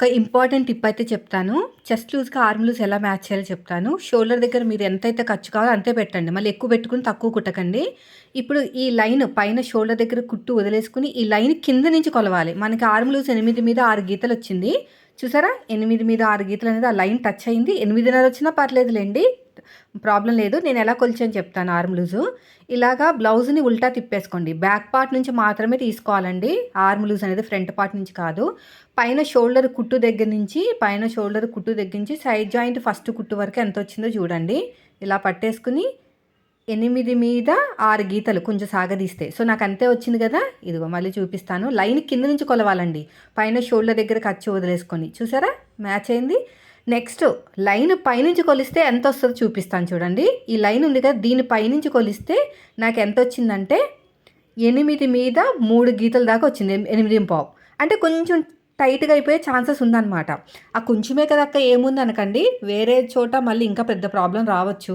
ఒక important tip అయితే చెప్తాను. చెస్ట్ లూజ్‌కి ఆర్మ్ లూజ్ ఎలా మ్యాచ్ చేయాలో చెప్తాను. షోల్డర్ దగ్గర మీరు ఎంతైతే ఖర్చు కావాలో అంతే పెట్టండి. మళ్ళీ ఎక్కువ పెట్టుకొని తక్కువ కుట్టకండి. ఇప్పుడు ఈ లైన్ పైన షోల్డర్ దగ్గర కుట్టు వదిలేసుకొని ఈ లైన్ కింద నుంచి కొలవాలి. మనకి ఆర్మ్ లూజ్ 8 మీద 6 గీతలొచ్చింది. చూసారా? 8 మీద 6 గీతలనేది ఆ లైన్ టచ్ అయింది. 8:30 వచ్చినా పర్లేదులెండి. ప్రాబ్లమ్ లేదు. నేను ఎలా కొలిచానో చెప్తాను ఆర్మ్ లూజు. ఇలాగా బ్లౌజ్‌ని ఉల్టా తిప్పేసుకోండి. బ్యాక్ పార్ట్ నుంచి మాత్రమే తీసుకోవాలండి. ఆర్మ్ లూజ్ అనేది ఫ్రంట్ పార్ట్ నుంచి కాదు. పైన షోల్డర్ కుట్టు దగ్గర నుంచి సైడ్ జాయింట్ ఫస్ట్ కుట్టు వరకు ఎంతొచ్చిందో చూడండి. ఇలా పట్టేసుకొని 8 మీద 6 గీతలు కొంచెం సాగదీస్తే. సో, నాకంతే వచ్చింది గదా! ఇదిగో మళ్ళీ చూపిస్తాను. లైన్ కింద నుంచి కొలవాలండి. పైన షోల్డర్ దగ్గర ఖర్చు వదిలేసుకొని. చూసారా? మ్యాచ్ అయింది. నెక్స్ట్ లైన్ పైనుంచి కొలిస్తే ఎంతొస్తదో చూపిస్తాను చూడండి. ఈ లైన్ ఉంది కదా! దీని పైనుంచి కొలిస్తే నాకెంతొచ్చిందంటే 8 మీద 3 గీతల దాకా వచ్చింది. 8:15. అంటే కొంచెం టైట్‌గా అయిపోయే ఛాన్సెస్ ఉందనమాట. ఆ కొంచెమే కదక్క ఏముందనకండి. వేరే చోట మళ్ళీ ఇంకా పెద్ద ప్రాబ్లమ్ రావచ్చు.